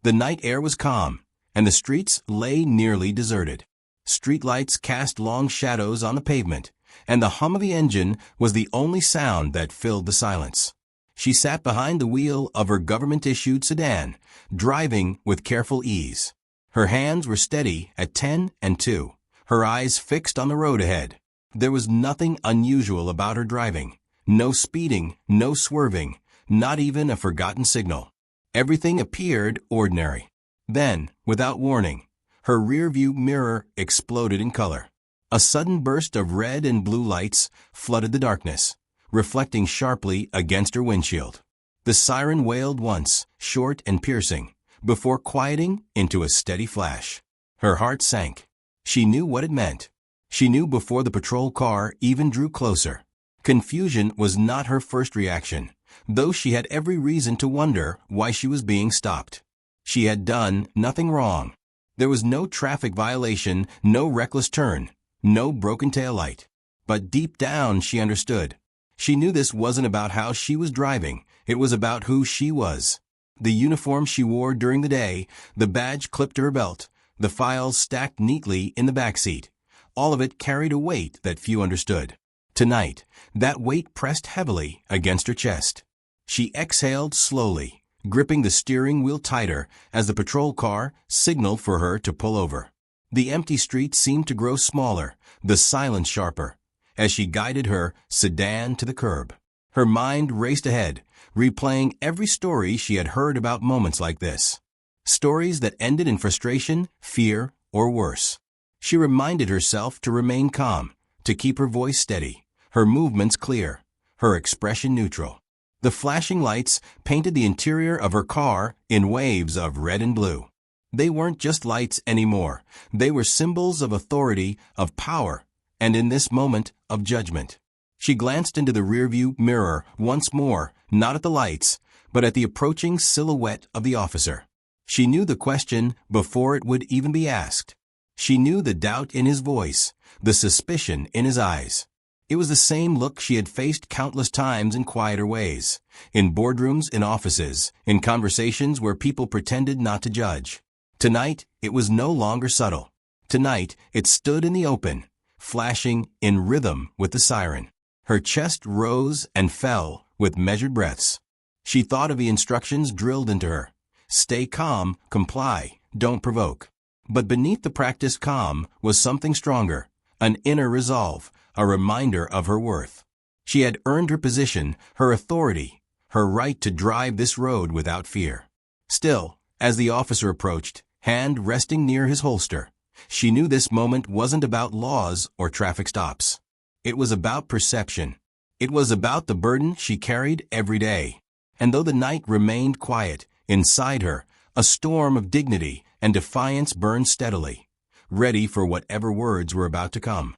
The night air was calm, and the streets lay nearly deserted. Streetlights cast long shadows on the pavement, and the hum of the engine was the only sound that filled the silence. She sat behind the wheel of her government-issued sedan, driving with careful ease. Her hands were steady at 10 and 2, her eyes fixed on the road ahead. There was nothing unusual about her driving. No speeding, no swerving, not even a forgotten signal. Everything appeared ordinary. Then, without warning, her rearview mirror exploded in color. A sudden burst of red and blue lights flooded the darkness, reflecting sharply against her windshield. The siren wailed once, short and piercing, before quieting into a steady flash. Her heart sank. She knew what it meant. She knew before the patrol car even drew closer. Confusion was not her first reaction, though she had every reason to wonder why she was being stopped. She had done nothing wrong. There was no traffic violation, no reckless turn, no broken taillight. But deep down she understood. She knew this wasn't about how she was driving, it was about who she was. The uniform she wore during the day, the badge clipped to her belt, the files stacked neatly in the back seat. All of it carried a weight that few understood. Tonight, that weight pressed heavily against her chest. She exhaled slowly, gripping the steering wheel tighter as the patrol car signaled for her to pull over. The empty street seemed to grow smaller, the silence sharper, as she guided her sedan to the curb. Her mind raced ahead, replaying every story she had heard about moments like this. Stories that ended in frustration, fear, or worse. She reminded herself to remain calm, to keep her voice steady, her movements clear, her expression neutral. The flashing lights painted the interior of her car in waves of red and blue. They weren't just lights anymore. They were symbols of authority, of power, and in this moment, of judgment. She glanced into the rearview mirror once more, not at the lights, but at the approaching silhouette of the officer. She knew the question before it would even be asked. She knew the doubt in his voice, the suspicion in his eyes. It was the same look she had faced countless times in quieter ways, in boardrooms, in offices, in conversations where people pretended not to judge. Tonight, it was no longer subtle. Tonight, it stood in the open, flashing in rhythm with the siren. Her chest rose and fell with measured breaths. She thought of the instructions drilled into her. Stay calm, comply, don't provoke. But beneath the practiced calm was something stronger, an inner resolve, a reminder of her worth. She had earned her position, her authority, her right to drive this road without fear. Still, as the officer approached, hand resting near his holster, she knew this moment wasn't about laws or traffic stops. It was about perception. It was about the burden she carried every day. And though the night remained quiet, inside her, a storm of dignity and defiance burned steadily, ready for whatever words were about to come.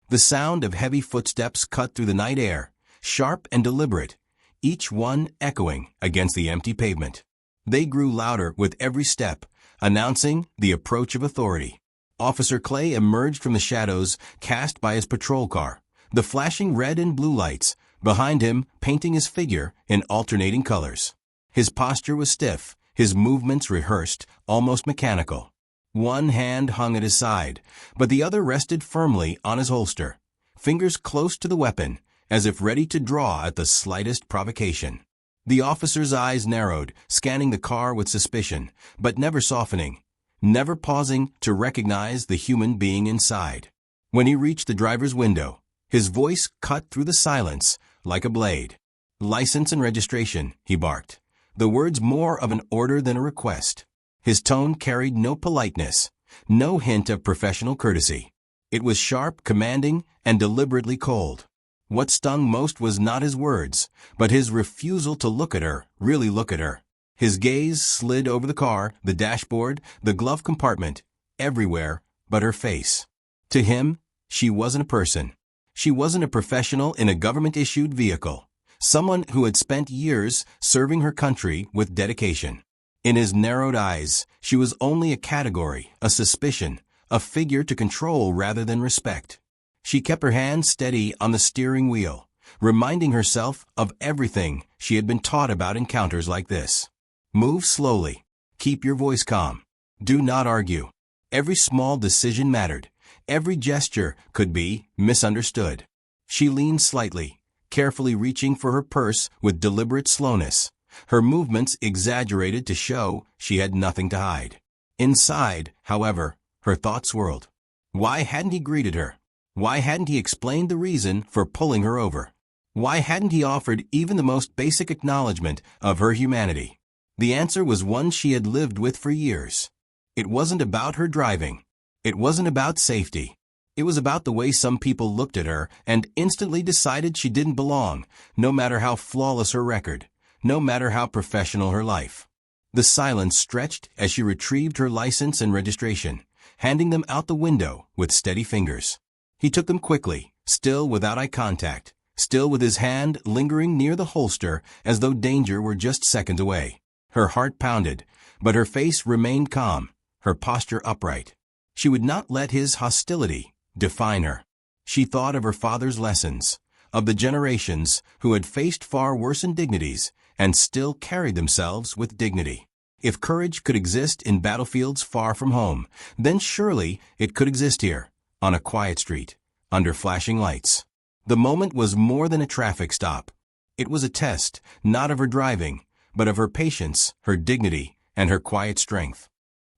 The sound of heavy footsteps cut through the night air, sharp and deliberate, each one echoing against the empty pavement. They grew louder with every step, announcing the approach of authority. Officer Clay emerged from the shadows cast by his patrol car, the flashing red and blue lights behind him painting his figure in alternating colors. His posture was stiff, his movements rehearsed, almost mechanical. One hand hung at his side, but the other rested firmly on his holster, fingers close to the weapon, as if ready to draw at the slightest provocation. The officer's eyes narrowed, scanning the car with suspicion, but never softening, never pausing to recognize the human being inside. When he reached the driver's window, his voice cut through the silence like a blade. "License and registration," he barked, the words more of an order than a request. His tone carried no politeness, no hint of professional courtesy. It was sharp, commanding, and deliberately cold. What stung most was not his words, but his refusal to look at her, really look at her. His gaze slid over the car, the dashboard, the glove compartment, everywhere but her face. To him, she wasn't a person. She wasn't a professional in a government-issued vehicle, someone who had spent years serving her country with dedication. In his narrowed eyes, she was only a category, a suspicion, a figure to control rather than respect. She kept her hand steady on the steering wheel, reminding herself of everything she had been taught about encounters like this. Move slowly. Keep your voice calm. Do not argue. Every small decision mattered. Every gesture could be misunderstood. She leaned slightly, carefully reaching for her purse with deliberate slowness, her movements exaggerated to show she had nothing to hide. Inside, however, her thoughts swirled. Why hadn't he greeted her? Why hadn't he explained the reason for pulling her over? Why hadn't he offered even the most basic acknowledgement of her humanity? The answer was one she had lived with for years. It wasn't about her driving. It wasn't about safety. It was about the way some people looked at her and instantly decided she didn't belong, no matter how flawless her record, no matter how professional her life. The silence stretched as she retrieved her license and registration, handing them out the window with steady fingers. He took them quickly, still without eye contact, still with his hand lingering near the holster as though danger were just seconds away. Her heart pounded, but her face remained calm, her posture upright. She would not let his hostility define her. She thought of her father's lessons, of the generations who had faced far worse indignities and still carried themselves with dignity. If courage could exist in battlefields far from home, then surely it could exist here, on a quiet street, under flashing lights. The moment was more than a traffic stop. It was a test, not of her driving, but of her patience, her dignity, and her quiet strength.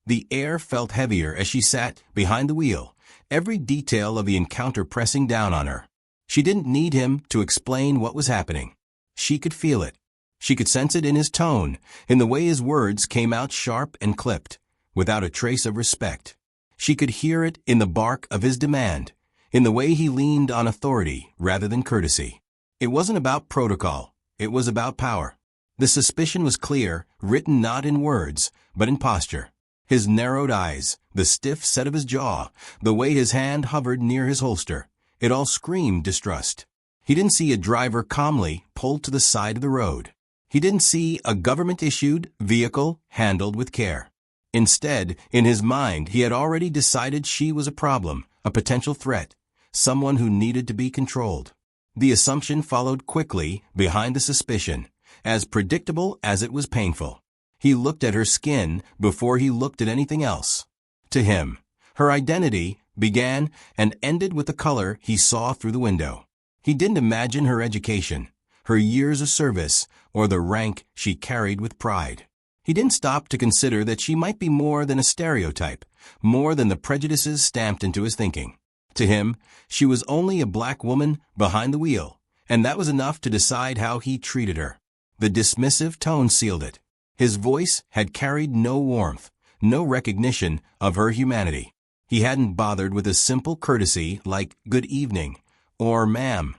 The air felt heavier as she sat behind the wheel, every detail of the encounter pressing down on her. She didn't need him to explain what was happening. She could feel it. She could sense it in his tone, in the way his words came out sharp and clipped, without a trace of respect. She could hear it in the bark of his demand, in the way he leaned on authority rather than courtesy. It wasn't about protocol. It was about power. The suspicion was clear, written not in words, but in posture. His narrowed eyes, the stiff set of his jaw, the way his hand hovered near his holster, it all screamed distrust. He didn't see a driver calmly pulled to the side of the road. He didn't see a government-issued vehicle handled with care. Instead, in his mind, he had already decided she was a problem, a potential threat, someone who needed to be controlled. The assumption followed quickly behind the suspicion, as predictable as it was painful. He looked at her skin before he looked at anything else. To him, her identity began and ended with the color he saw through the window. He didn't imagine her education, her years of service, or the rank she carried with pride. He didn't stop to consider that she might be more than a stereotype, more than the prejudices stamped into his thinking. To him, she was only a black woman behind the wheel, and that was enough to decide how he treated her. The dismissive tone sealed it. His voice had carried no warmth, no recognition of her humanity. He hadn't bothered with a simple courtesy like "good evening" or "ma'am."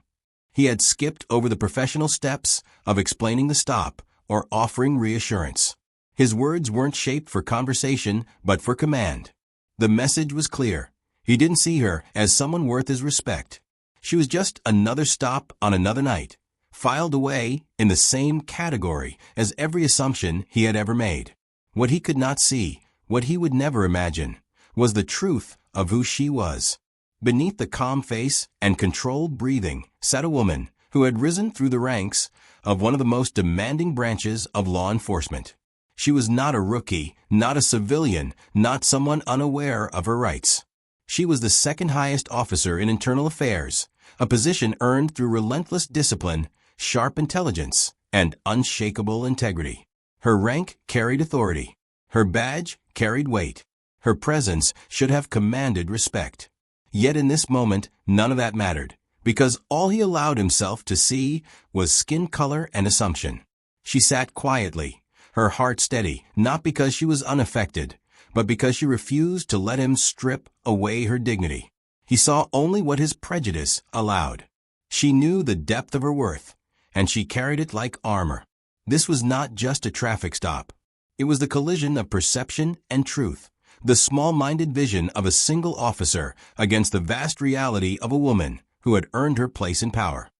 He had skipped over the professional steps of explaining the stop or offering reassurance. His words weren't shaped for conversation, but for command. The message was clear. He didn't see her as someone worth his respect. She was just another stop on another night, filed away in the same category as every assumption he had ever made. What he could not see, what he would never imagine, was the truth of who she was. Beneath the calm face and controlled breathing sat a woman who had risen through the ranks of one of the most demanding branches of law enforcement. She was not a rookie, not a civilian, not someone unaware of her rights. She was the second highest officer in internal affairs, a position earned through relentless discipline, sharp intelligence, and unshakable integrity. Her rank carried authority. Her badge carried weight. Her presence should have commanded respect. Yet in this moment, none of that mattered, because all he allowed himself to see was skin color and assumption. She sat quietly, her heart steady, not because she was unaffected, but because she refused to let him strip away her dignity. He saw only what his prejudice allowed. She knew the depth of her worth, and she carried it like armor. This was not just a traffic stop. It was the collision of perception and truth, the small-minded vision of a single officer against the vast reality of a woman who had earned her place in power.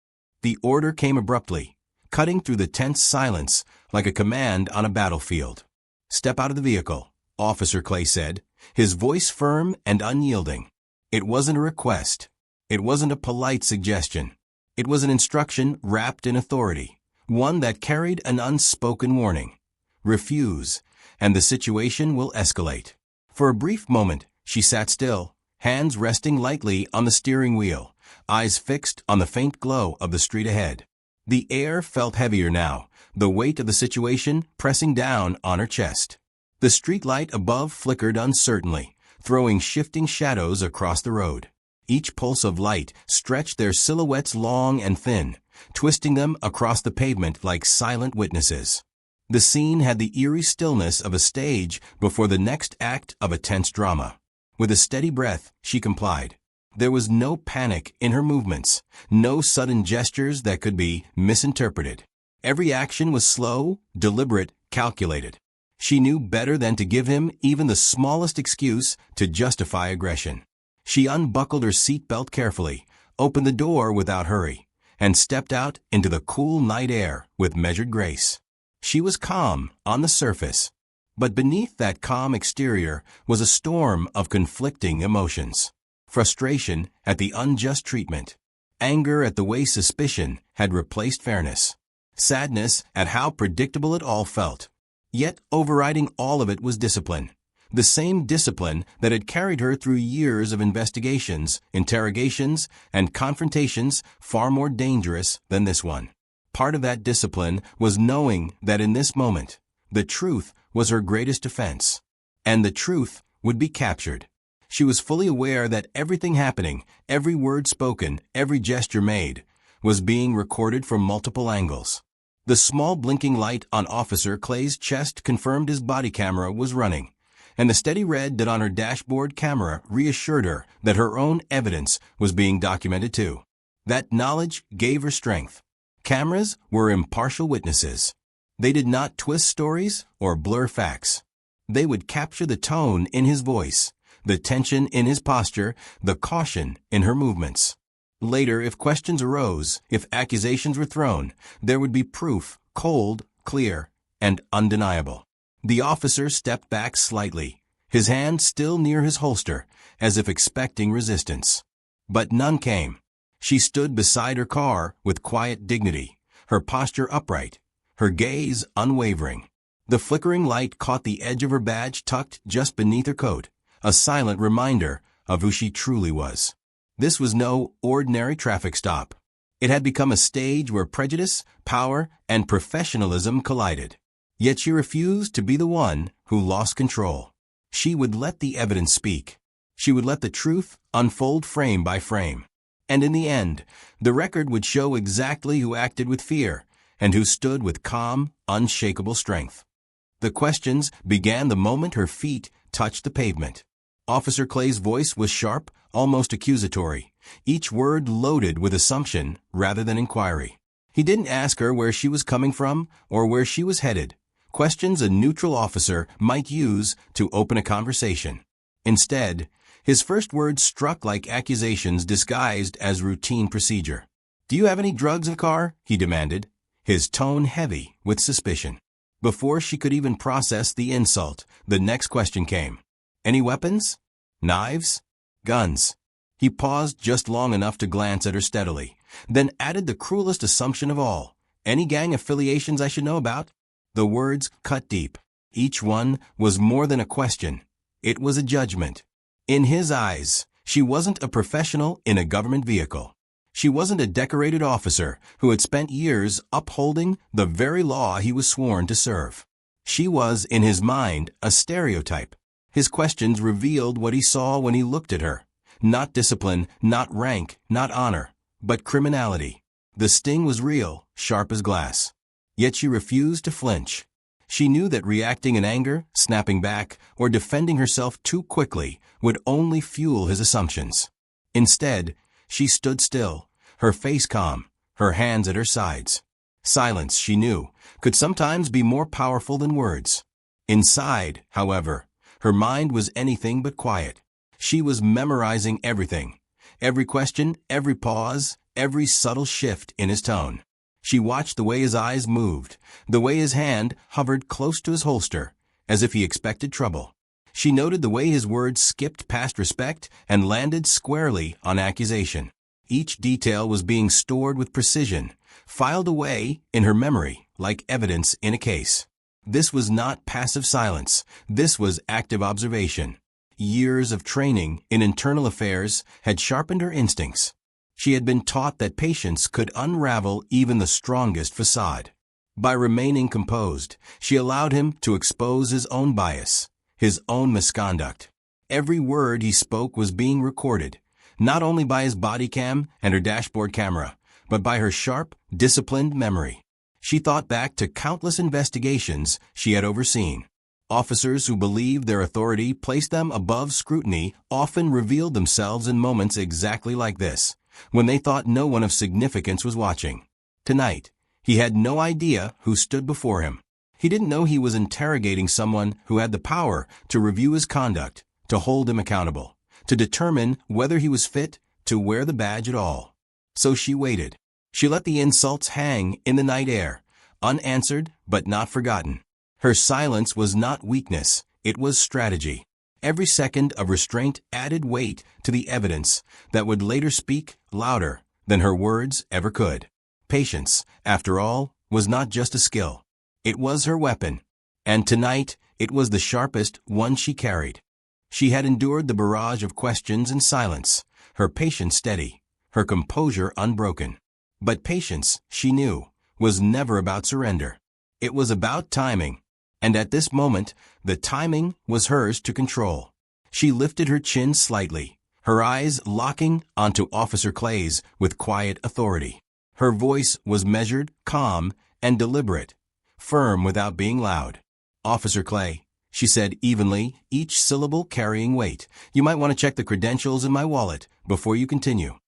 The order came abruptly, cutting through the tense silence like a command on a battlefield. "Step out of the vehicle," Officer Clay said, his voice firm and unyielding. It wasn't a request. It wasn't a polite suggestion. It was an instruction wrapped in authority, one that carried an unspoken warning. Refuse, and the situation will escalate. For a brief moment, she sat still, hands resting lightly on the steering wheel, eyes fixed on the faint glow of the street ahead. The air felt heavier now, the weight of the situation pressing down on her chest. The streetlight above flickered uncertainly, throwing shifting shadows across the road. Each pulse of light stretched their silhouettes long and thin, twisting them across the pavement like silent witnesses. The scene had the eerie stillness of a stage before the next act of a tense drama. With a steady breath, she complied. There was no panic in her movements, no sudden gestures that could be misinterpreted. Every action was slow, deliberate, calculated. She knew better than to give him even the smallest excuse to justify aggression. She unbuckled her seatbelt carefully, opened the door without hurry, and stepped out into the cool night air with measured grace. She was calm on the surface, but beneath that calm exterior was a storm of conflicting emotions. Frustration at the unjust treatment, anger at the way suspicion had replaced fairness, sadness at how predictable it all felt. Yet overriding all of it was discipline. The same discipline that had carried her through years of investigations, interrogations, and confrontations far more dangerous than this one. Part of that discipline was knowing that in this moment, the truth was her greatest defense, and the truth would be captured. She was fully aware that everything happening, every word spoken, every gesture made, was being recorded from multiple angles. The small blinking light on Officer Clay's chest confirmed his body camera was running, and the steady red dot on her dashboard camera reassured her that her own evidence was being documented too. That knowledge gave her strength. Cameras were impartial witnesses. They did not twist stories or blur facts. They would capture the tone in his voice, the tension in his posture, the caution in her movements. Later, if questions arose, if accusations were thrown, there would be proof, cold, clear, and undeniable. The officer stepped back slightly, his hand still near his holster, as if expecting resistance. But none came. She stood beside her car with quiet dignity, her posture upright, her gaze unwavering. The flickering light caught the edge of her badge tucked just beneath her coat, a silent reminder of who she truly was. This was no ordinary traffic stop. It had become a stage where prejudice, power, and professionalism collided. Yet she refused to be the one who lost control. She would let the evidence speak. She would let the truth unfold frame by frame. And in the end, the record would show exactly who acted with fear and who stood with calm, unshakable strength. The questions began the moment her feet touched the pavement. Officer Clay's voice was sharp, almost accusatory, each word loaded with assumption rather than inquiry. He didn't ask her where she was coming from or where she was headed, questions a neutral officer might use to open a conversation. Instead, his first words struck like accusations disguised as routine procedure. "Do you have any drugs in the car?" he demanded, his tone heavy with suspicion. Before she could even process the insult, the next question came. "Any weapons? Knives? Guns?" He paused just long enough to glance at her steadily, then added the cruelest assumption of all. "Any gang affiliations I should know about?" The words cut deep. Each one was more than a question. It was a judgment. In his eyes, she wasn't a professional in a government vehicle. She wasn't a decorated officer who had spent years upholding the very law he was sworn to serve. She was, in his mind, a stereotype. His questions revealed what he saw when he looked at her. Not discipline, not rank, not honor, but criminality. The sting was real, sharp as glass. Yet she refused to flinch. She knew that reacting in anger, snapping back, or defending herself too quickly would only fuel his assumptions. Instead, she stood still, her face calm, her hands at her sides. Silence, she knew, could sometimes be more powerful than words. Inside, however, her mind was anything but quiet. She was memorizing everything. Every question, every pause, every subtle shift in his tone. She watched the way his eyes moved, the way his hand hovered close to his holster, as if he expected trouble. She noted the way his words skipped past respect and landed squarely on accusation. Each detail was being stored with precision, filed away in her memory like evidence in a case. This was not passive silence. This was active observation. Years of training in internal affairs had sharpened her instincts. She had been taught that patience could unravel even the strongest facade. By remaining composed, she allowed him to expose his own bias, his own misconduct. Every word he spoke was being recorded, not only by his body cam and her dashboard camera, but by her sharp, disciplined memory. She thought back to countless investigations she had overseen. Officers who believed their authority placed them above scrutiny often revealed themselves in moments exactly like this, when they thought no one of significance was watching. Tonight, he had no idea who stood before him. He didn't know he was interrogating someone who had the power to review his conduct, to hold him accountable, to determine whether he was fit to wear the badge at all. So she waited. She let the insults hang in the night air, unanswered but not forgotten. Her silence was not weakness, it was strategy. Every second of restraint added weight to the evidence that would later speak louder than her words ever could. Patience, after all, was not just a skill. It was her weapon. And tonight, it was the sharpest one she carried. She had endured the barrage of questions in silence, her patience steady, her composure unbroken. But patience, she knew, was never about surrender. It was about timing. And at this moment, the timing was hers to control. She lifted her chin slightly, her eyes locking onto Officer Clay's with quiet authority. Her voice was measured, calm, and deliberate, firm without being loud. "Officer Clay," she said evenly, each syllable carrying weight, "you might want to check the credentials in my wallet before you continue."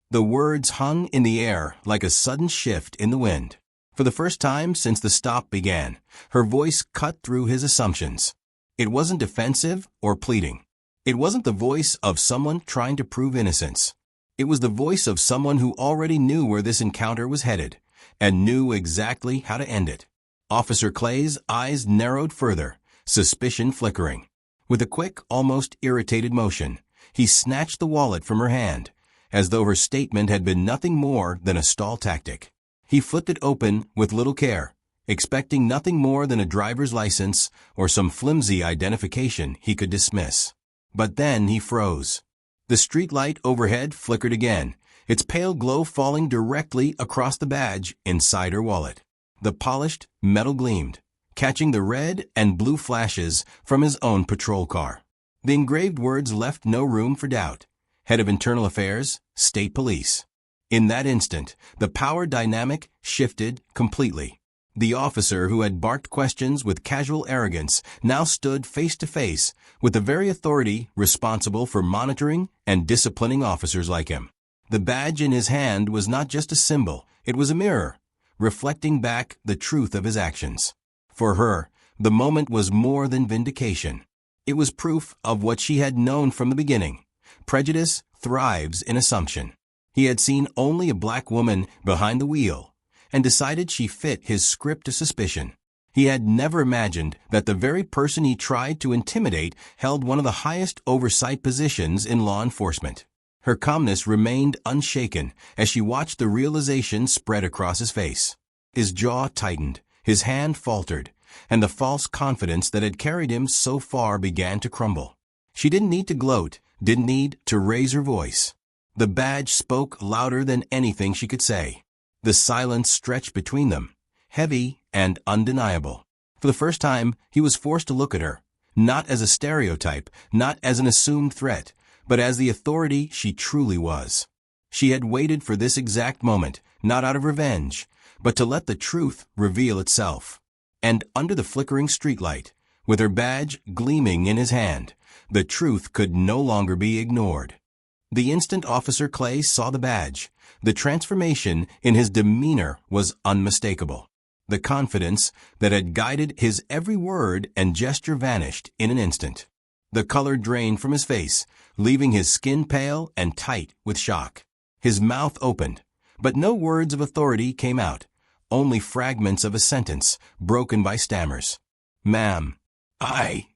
The words hung in the air like a sudden shift in the wind. For the first time since the stop began, her voice cut through his assumptions. It wasn't defensive or pleading. It wasn't the voice of someone trying to prove innocence. It was the voice of someone who already knew where this encounter was headed, and knew exactly how to end it. Officer Clay's eyes narrowed further, suspicion flickering. With a quick, almost irritated motion, he snatched the wallet from her hand, as though her statement had been nothing more than a stall tactic. He flipped it open with little care, expecting nothing more than a driver's license or some flimsy identification he could dismiss. But then he froze. The street light overhead flickered again, its pale glow falling directly across the badge inside her wallet. The polished metal gleamed, catching the red and blue flashes from his own patrol car. The engraved words left no room for doubt. Head of Internal Affairs, State Police. In that instant, the power dynamic shifted completely. The officer who had barked questions with casual arrogance now stood face to face with the very authority responsible for monitoring and disciplining officers like him. The badge in his hand was not just a symbol, it was a mirror, reflecting back the truth of his actions. For her, the moment was more than vindication. It was proof of what she had known from the beginning. Prejudice thrives in assumption. He had seen only a black woman behind the wheel, and decided she fit his script of suspicion. He had never imagined that the very person he tried to intimidate held one of the highest oversight positions in law enforcement. Her calmness remained unshaken as she watched the realization spread across his face. His jaw tightened, his hand faltered, and the false confidence that had carried him so far began to crumble. She didn't need to gloat, didn't need to raise her voice. The badge spoke louder than anything she could say. The silence stretched between them, heavy and undeniable. For the first time, he was forced to look at her, not as a stereotype, not as an assumed threat, but as the authority she truly was. She had waited for this exact moment, not out of revenge, but to let the truth reveal itself. And under the flickering streetlight, with her badge gleaming in his hand, the truth could no longer be ignored. The instant Officer Clay saw the badge, the transformation in his demeanor was unmistakable. The confidence that had guided his every word and gesture vanished in an instant. The color drained from his face, leaving his skin pale and tight with shock. His mouth opened, but no words of authority came out, only fragments of a sentence, broken by stammers. "Ma'am,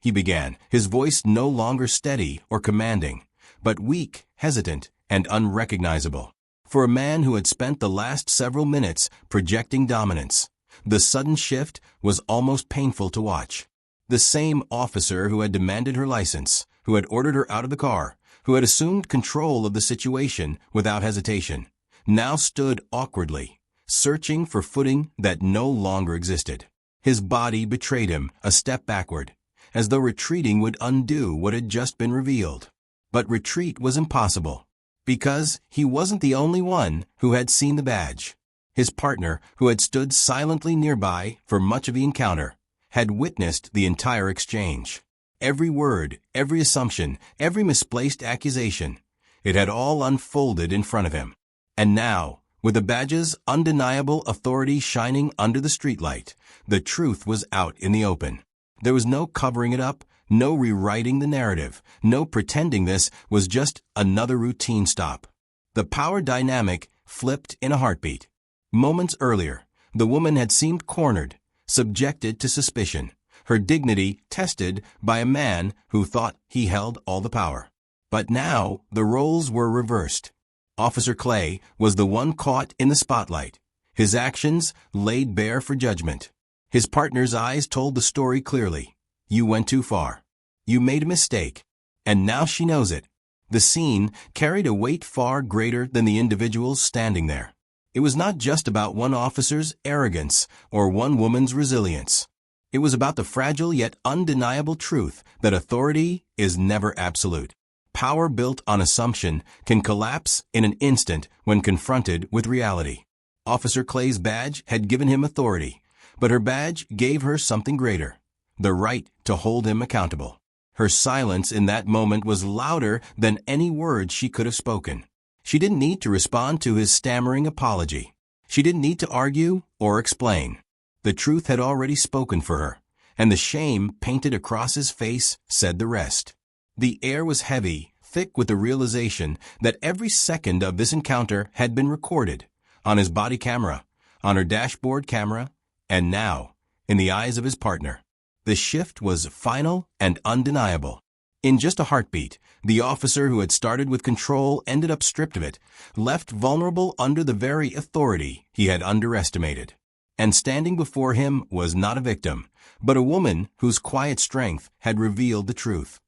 he began, his voice no longer steady or commanding, but weak, hesitant, and unrecognizable. For a man who had spent the last several minutes projecting dominance, The sudden shift was almost painful to watch. The same officer who had demanded her license, who had ordered her out of the car, who had assumed control of the situation without hesitation, now stood awkwardly, searching for footing that no longer existed. His body betrayed him a step backward, as though retreating would undo what had just been revealed. But retreat was impossible, because he wasn't the only one who had seen the badge. His partner, who had stood silently nearby for much of the encounter, had witnessed the entire exchange. Every word, every assumption, every misplaced accusation, it had all unfolded in front of him. And now, with the badge's undeniable authority shining under the streetlight, the truth was out in the open. There was no covering it up, no rewriting the narrative, no pretending this was just another routine stop. The power dynamic flipped in a heartbeat. Moments earlier, the woman had seemed cornered, subjected to suspicion, her dignity tested by a man who thought he held all the power. But now the roles were reversed. Officer Clay was the one caught in the spotlight, his actions laid bare for judgment. His partner's eyes told the story clearly. You went too far. You made a mistake. And now she knows it. The scene carried a weight far greater than the individuals standing there. It was not just about one officer's arrogance or one woman's resilience. It was about the fragile yet undeniable truth that authority is never absolute. Power built on assumption can collapse in an instant when confronted with reality. Officer Clay's badge had given him authority, but her badge gave her something greater, the right to hold him accountable. Her silence in that moment was louder than any words she could have spoken. She didn't need to respond to his stammering apology. She didn't need to argue or explain. The truth had already spoken for her, and the shame painted across his face said the rest. The air was heavy, thick with the realization that every second of this encounter had been recorded, on his body camera, on her dashboard camera, and now, in the eyes of his partner. The shift was final and undeniable. In just a heartbeat, the officer who had started with control ended up stripped of it, left vulnerable under the very authority he had underestimated. And standing before him was not a victim, but a woman whose quiet strength had revealed the truth.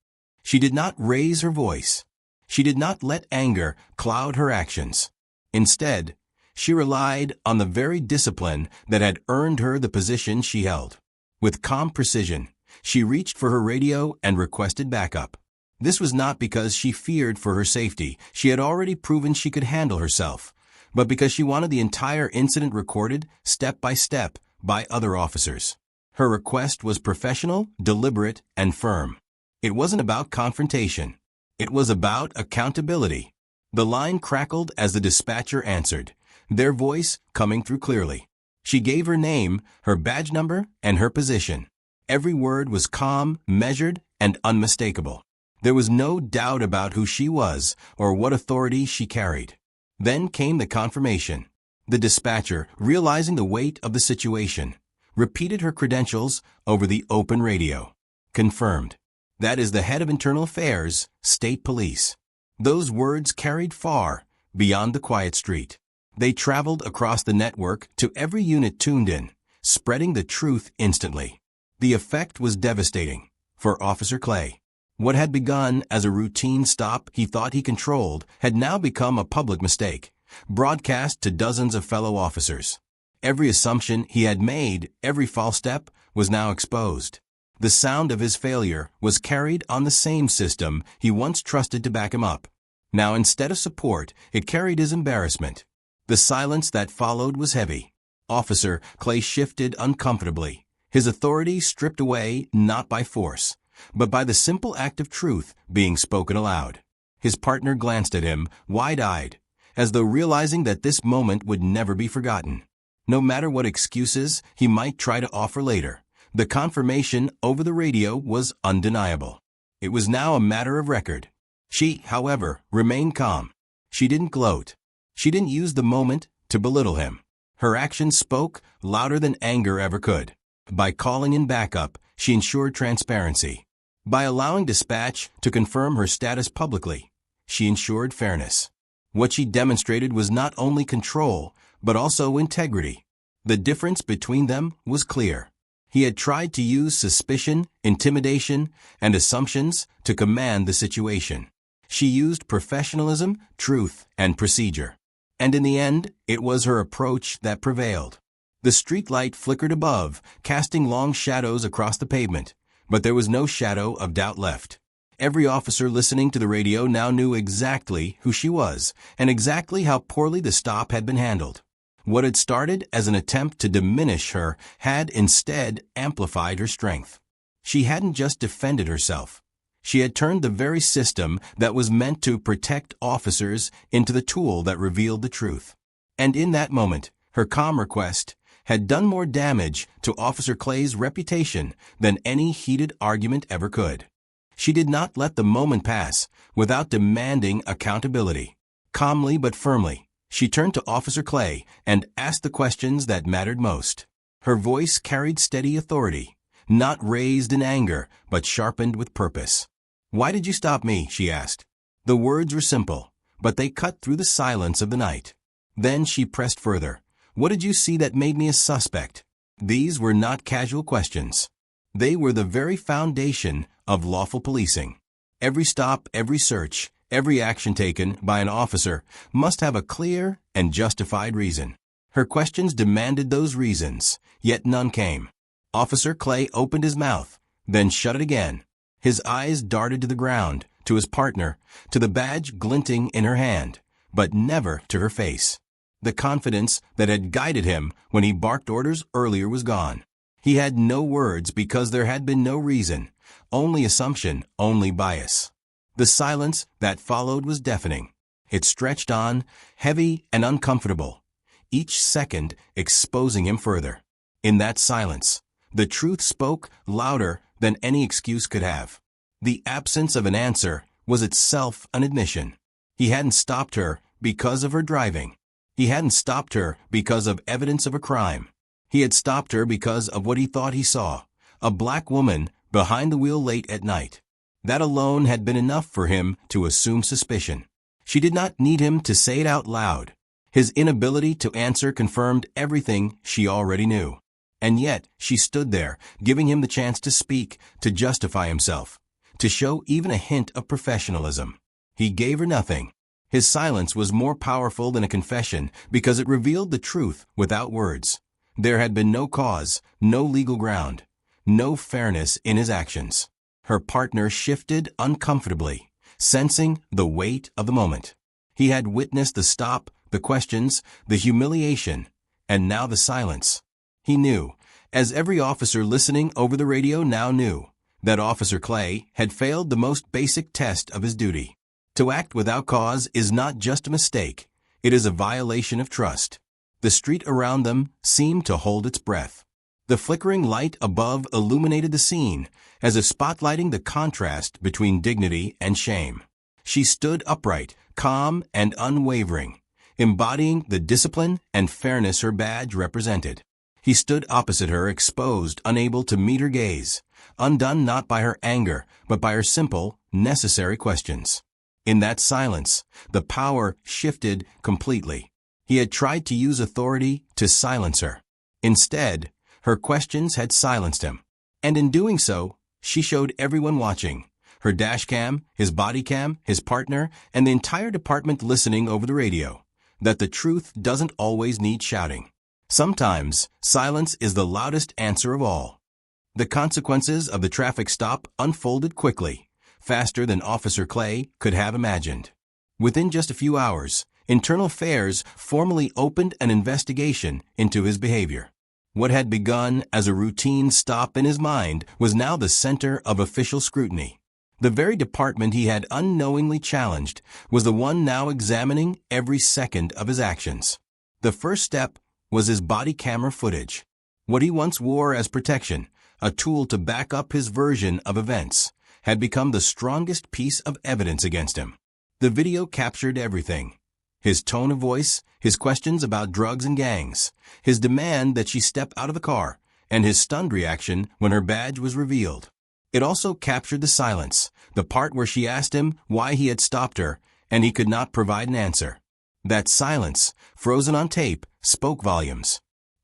She did not raise her voice. She did not let anger cloud her actions. Instead, she relied on the very discipline that had earned her the position she held. With calm precision, she reached for her radio and requested backup. This was not because she feared for her safety. She had already proven she could handle herself, but because she wanted the entire incident recorded, step by step, by other officers. Her request was professional, deliberate, and firm. It wasn't about confrontation. It was about accountability. The line crackled as the dispatcher answered, their voice coming through clearly. She gave her name, her badge number, and her position. Every word was calm, measured, and unmistakable. There was no doubt about who she was or what authority she carried. Then came the confirmation. The dispatcher, realizing the weight of the situation, repeated her credentials over the open radio. Confirmed. That is the head of Internal Affairs, State Police. Those words carried far beyond the quiet street. They traveled across the network to every unit tuned in, spreading the truth instantly. The effect was devastating for Officer Clay. What had begun as a routine stop he thought he controlled had now become a public mistake, broadcast to dozens of fellow officers. Every assumption he had made, every false step, was now exposed. The sound of his failure was carried on the same system he once trusted to back him up. Now, instead of support, it carried his embarrassment. The silence that followed was heavy. Officer Clay shifted uncomfortably, his authority stripped away not by force, but by the simple act of truth being spoken aloud. His partner glanced at him, wide-eyed, as though realizing that this moment would never be forgotten. No matter what excuses he might try to offer later, the confirmation over the radio was undeniable. It was now a matter of record. She, however, remained calm. She didn't gloat. She didn't use the moment to belittle him. Her actions spoke louder than anger ever could. By calling in backup, she ensured transparency. By allowing dispatch to confirm her status publicly, she ensured fairness. What she demonstrated was not only control, but also integrity. The difference between them was clear. He had tried to use suspicion, intimidation, and assumptions to command the situation. She used professionalism, truth, and procedure. And in the end, it was her approach that prevailed. The streetlight flickered above, casting long shadows across the pavement, but there was no shadow of doubt left. Every officer listening to the radio now knew exactly who she was and exactly how poorly the stop had been handled. What had started as an attempt to diminish her had instead amplified her strength. She hadn't just defended herself. She had turned the very system that was meant to protect officers into the tool that revealed the truth. And in that moment, her calm request had done more damage to Officer Clay's reputation than any heated argument ever could. She did not let the moment pass without demanding accountability. Calmly but firmly, she turned to Officer Clay and asked the questions that mattered most. Her voice carried steady authority, not raised in anger, but sharpened with purpose. "Why did you stop me?" she asked. The words were simple, but they cut through the silence of the night. Then she pressed further. "What did you see that made me a suspect?" These were not casual questions. They were the very foundation of lawful policing. Every stop, every search, every action taken by an officer must have a clear and justified reason. Her questions demanded those reasons, yet none came. Officer Clay opened his mouth, then shut it again. His eyes darted to the ground, to his partner, to the badge glinting in her hand, but never to her face. The confidence that had guided him when he barked orders earlier was gone. He had no words because there had been no reason, only assumption, only bias. The silence that followed was deafening. It stretched on, heavy and uncomfortable, each second exposing him further. In that silence, the truth spoke louder than any excuse could have. The absence of an answer was itself an admission. He hadn't stopped her because of her driving. He hadn't stopped her because of evidence of a crime. He had stopped her because of what he thought he saw, a black woman behind the wheel late at night. That alone had been enough for him to assume suspicion. She did not need him to say it out loud. His inability to answer confirmed everything she already knew. And yet, she stood there, giving him the chance to speak, to justify himself, to show even a hint of professionalism. He gave her nothing. His silence was more powerful than a confession because it revealed the truth without words. There had been no cause, no legal ground, no fairness in his actions. Her partner shifted uncomfortably, sensing the weight of the moment. He had witnessed the stop, the questions, the humiliation, and now the silence. He knew, as every officer listening over the radio now knew, that Officer Clay had failed the most basic test of his duty. To act without cause is not just a mistake, it is a violation of trust. The street around them seemed to hold its breath. The flickering light above illuminated the scene, as if spotlighting the contrast between dignity and shame. She stood upright, calm and unwavering, embodying the discipline and fairness her badge represented. He stood opposite her, exposed, unable to meet her gaze, undone not by her anger, but by her simple, necessary questions. In that silence, the power shifted completely. He had tried to use authority to silence her. Instead, her questions had silenced him. And in doing so, she showed everyone watching, her dash cam, his body cam, his partner, and the entire department listening over the radio, that the truth doesn't always need shouting. Sometimes, silence is the loudest answer of all. The consequences of the traffic stop unfolded quickly, faster than Officer Clay could have imagined. Within just a few hours, Internal Affairs formally opened an investigation into his behavior. What had begun as a routine stop in his mind was now the center of official scrutiny. The very department he had unknowingly challenged was the one now examining every second of his actions. The first step was his body camera footage. What he once wore as protection, a tool to back up his version of events, had become the strongest piece of evidence against him. The video captured everything. His tone of voice, his questions about drugs and gangs, his demand that she step out of the car, and his stunned reaction when her badge was revealed. It also captured the silence, the part where she asked him why he had stopped her, and he could not provide an answer. That silence, frozen on tape, spoke volumes.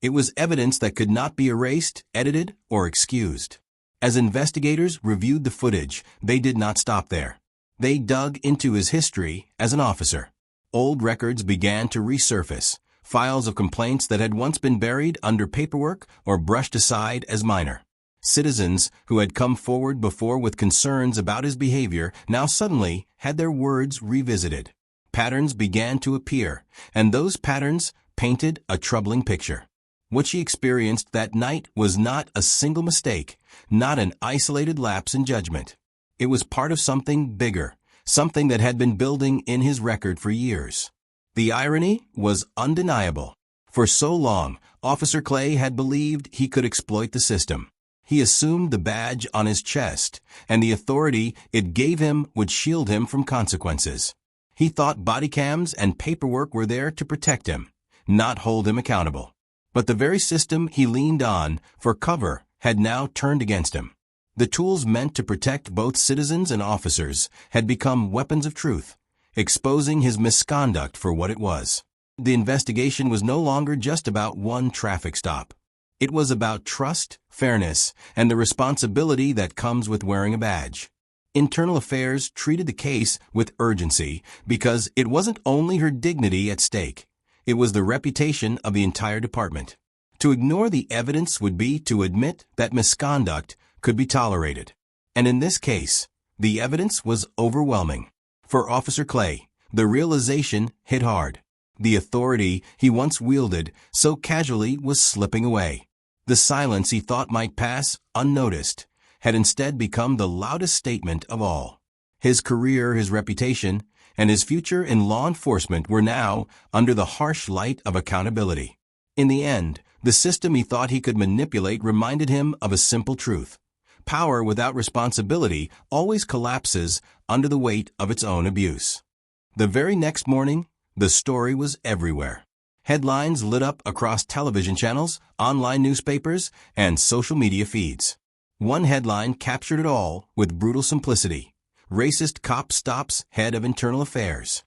It was evidence that could not be erased, edited, or excused. As investigators reviewed the footage, they did not stop there. They dug into his history as an officer. Old records began to resurface, files of complaints that had once been buried under paperwork or brushed aside as minor. Citizens who had come forward before with concerns about his behavior now suddenly had their words revisited. Patterns began to appear, and those patterns painted a troubling picture. What she experienced that night was not a single mistake, not an isolated lapse in judgment. It was part of something bigger, something that had been building in his record for years. The irony was undeniable. For so long, Officer Clay had believed he could exploit the system. He assumed the badge on his chest, and the authority it gave him would shield him from consequences. He thought body cams and paperwork were there to protect him, not hold him accountable. But the very system he leaned on for cover had now turned against him. The tools meant to protect both citizens and officers had become weapons of truth, exposing his misconduct for what it was. The investigation was no longer just about one traffic stop. It was about trust, fairness, and the responsibility that comes with wearing a badge. Internal Affairs treated the case with urgency because it wasn't only her dignity at stake. It was the reputation of the entire department. To ignore the evidence would be to admit that misconduct could be tolerated. And in this case, the evidence was overwhelming. For Officer Clay, the realization hit hard. The authority he once wielded so casually was slipping away. The silence he thought might pass unnoticed had instead become the loudest statement of all. His career, his reputation, and his future in law enforcement were now under the harsh light of accountability. In the end, the system he thought he could manipulate reminded him of a simple truth. Power without responsibility always collapses under the weight of its own abuse. The very next morning, the story was everywhere. Headlines lit up across television channels, online newspapers, and social media feeds. One headline captured it all with brutal simplicity. Racist cop stops head of Internal Affairs.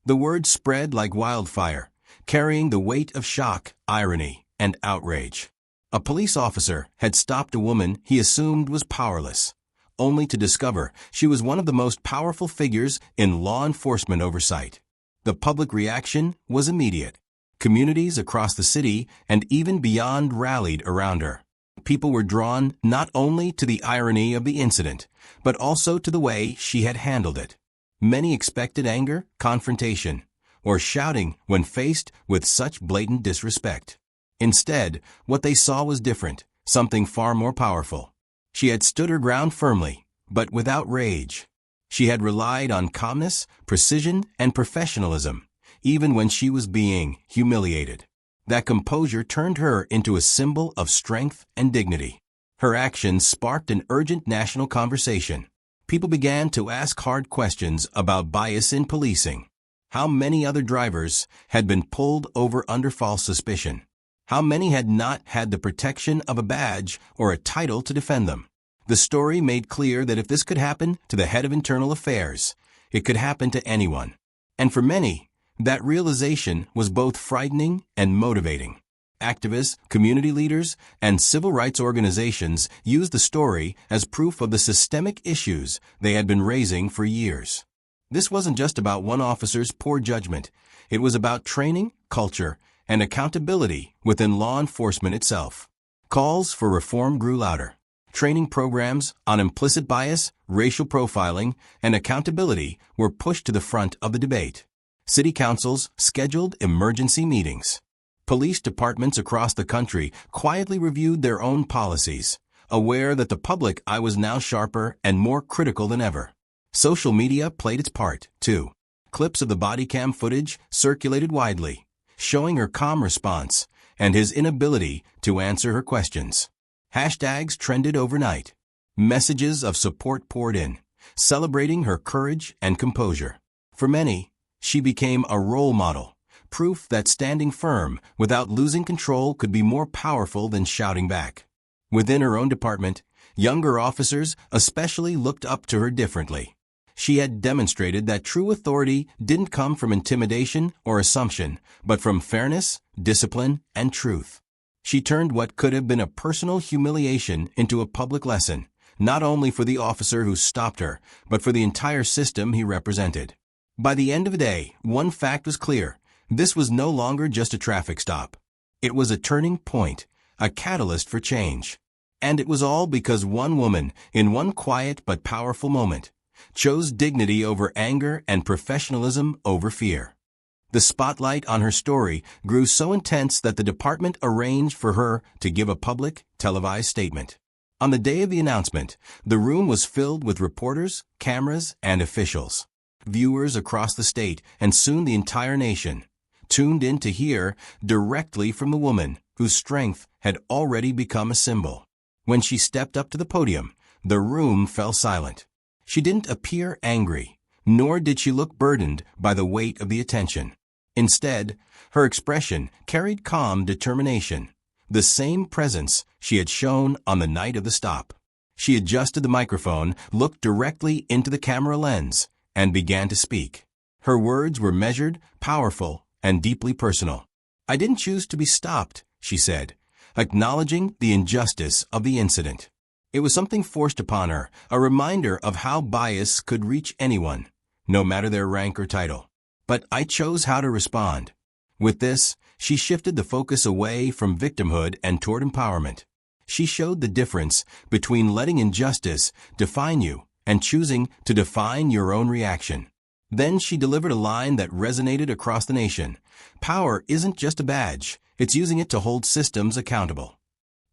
The word spread like wildfire, carrying the weight of shock, irony, and outrage. A police officer had stopped a woman he assumed was powerless, only to discover she was one of the most powerful figures in law enforcement oversight. The public reaction was immediate. Communities across the city and even beyond rallied around her. People were drawn not only to the irony of the incident, but also to the way she had handled it. Many expected anger, confrontation, or shouting when faced with such blatant disrespect. Instead, what they saw was different, something far more powerful. She had stood her ground firmly, but without rage. She had relied on calmness, precision, and professionalism, even when she was being humiliated. That composure turned her into a symbol of strength and dignity. Her actions sparked an urgent national conversation. People began to ask hard questions about bias in policing. How many other drivers had been pulled over under false suspicion? How many had not had the protection of a badge or a title to defend them? The story made clear that if this could happen to the head of Internal Affairs, it could happen to anyone. And for many, that realization was both frightening and motivating. Activists, community leaders, and civil rights organizations used the story as proof of the systemic issues they had been raising for years. This wasn't just about one officer's poor judgment. It was about training, culture, and accountability within law enforcement itself. Calls for reform grew louder. Training programs on implicit bias, racial profiling, and accountability were pushed to the front of the debate. City councils scheduled emergency meetings. Police departments across the country quietly reviewed their own policies, aware that the public eye was now sharper and more critical than ever. Social media played its part, too. Clips of the body cam footage circulated widely, showing her calm response and his inability to answer her questions. Hashtags trended overnight. Messages of support poured in, celebrating her courage and composure. For many, she became a role model, proof that standing firm without losing control could be more powerful than shouting back. Within her own department, younger officers especially looked up to her differently. She had demonstrated that true authority didn't come from intimidation or assumption, but from fairness, discipline, and truth. She turned what could have been a personal humiliation into a public lesson, not only for the officer who stopped her, but for the entire system he represented. By the end of the day, one fact was clear. This was no longer just a traffic stop. It was a turning point, a catalyst for change. And it was all because one woman, in one quiet but powerful moment, chose dignity over anger and professionalism over fear. The spotlight on her story grew so intense that the department arranged for her to give a public, televised statement. On the day of the announcement, the room was filled with reporters, cameras, and officials. Viewers across the state, and soon the entire nation, tuned in to hear directly from the woman whose strength had already become a symbol. When she stepped up to the podium, the room fell silent. She didn't appear angry, nor did she look burdened by the weight of the attention. Instead, her expression carried calm determination, the same presence she had shown on the night of the stop. She adjusted the microphone, looked directly into the camera lens, and began to speak. Her words were measured, powerful, and deeply personal. "I didn't choose to be stopped," she said, acknowledging the injustice of the incident. It was something forced upon her, a reminder of how bias could reach anyone, no matter their rank or title. But I chose how to respond. With this, she shifted the focus away from victimhood and toward empowerment. She showed the difference between letting injustice define you and choosing to define your own reaction. Then she delivered a line that resonated across the nation. "Power isn't just a badge, it's using it to hold systems accountable."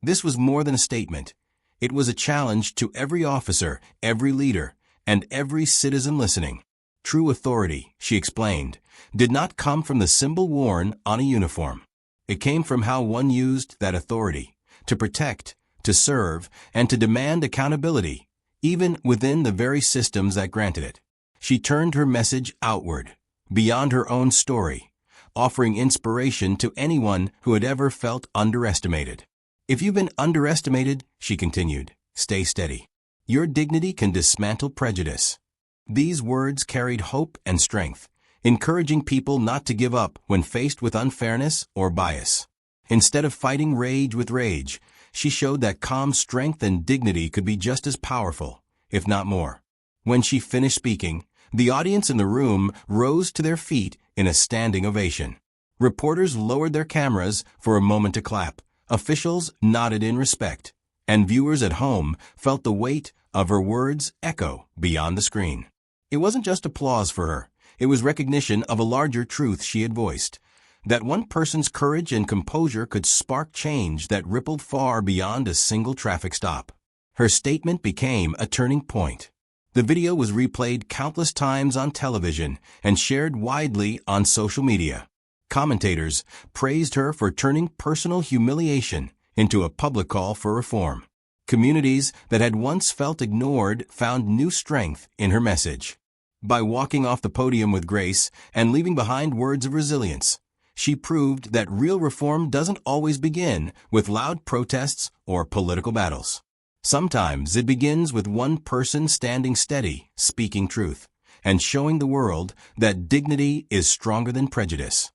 This was more than a statement. It was a challenge to every officer, every leader, and every citizen listening. True authority, she explained, did not come from the symbol worn on a uniform. It came from how one used that authority to protect, to serve, and to demand accountability, even within the very systems that granted it. She turned her message outward, beyond her own story, offering inspiration to anyone who had ever felt underestimated. "If you've been underestimated," she continued, "stay steady. Your dignity can dismantle prejudice." These words carried hope and strength, encouraging people not to give up when faced with unfairness or bias. Instead of fighting rage with rage, she showed that calm strength and dignity could be just as powerful, if not more. When she finished speaking, the audience in the room rose to their feet in a standing ovation. Reporters lowered their cameras for a moment to clap. Officials nodded in respect, and viewers at home felt the weight of her words echo beyond the screen. It wasn't just applause for her. It was recognition of a larger truth she had voiced, that one person's courage and composure could spark change that rippled far beyond a single traffic stop. Her statement became a turning point. The video was replayed countless times on television and shared widely on social media. Commentators praised her for turning personal humiliation into a public call for reform. Communities that had once felt ignored found new strength in her message. By walking off the podium with grace and leaving behind words of resilience, she proved that real reform doesn't always begin with loud protests or political battles. Sometimes it begins with one person standing steady, speaking truth, and showing the world that dignity is stronger than prejudice.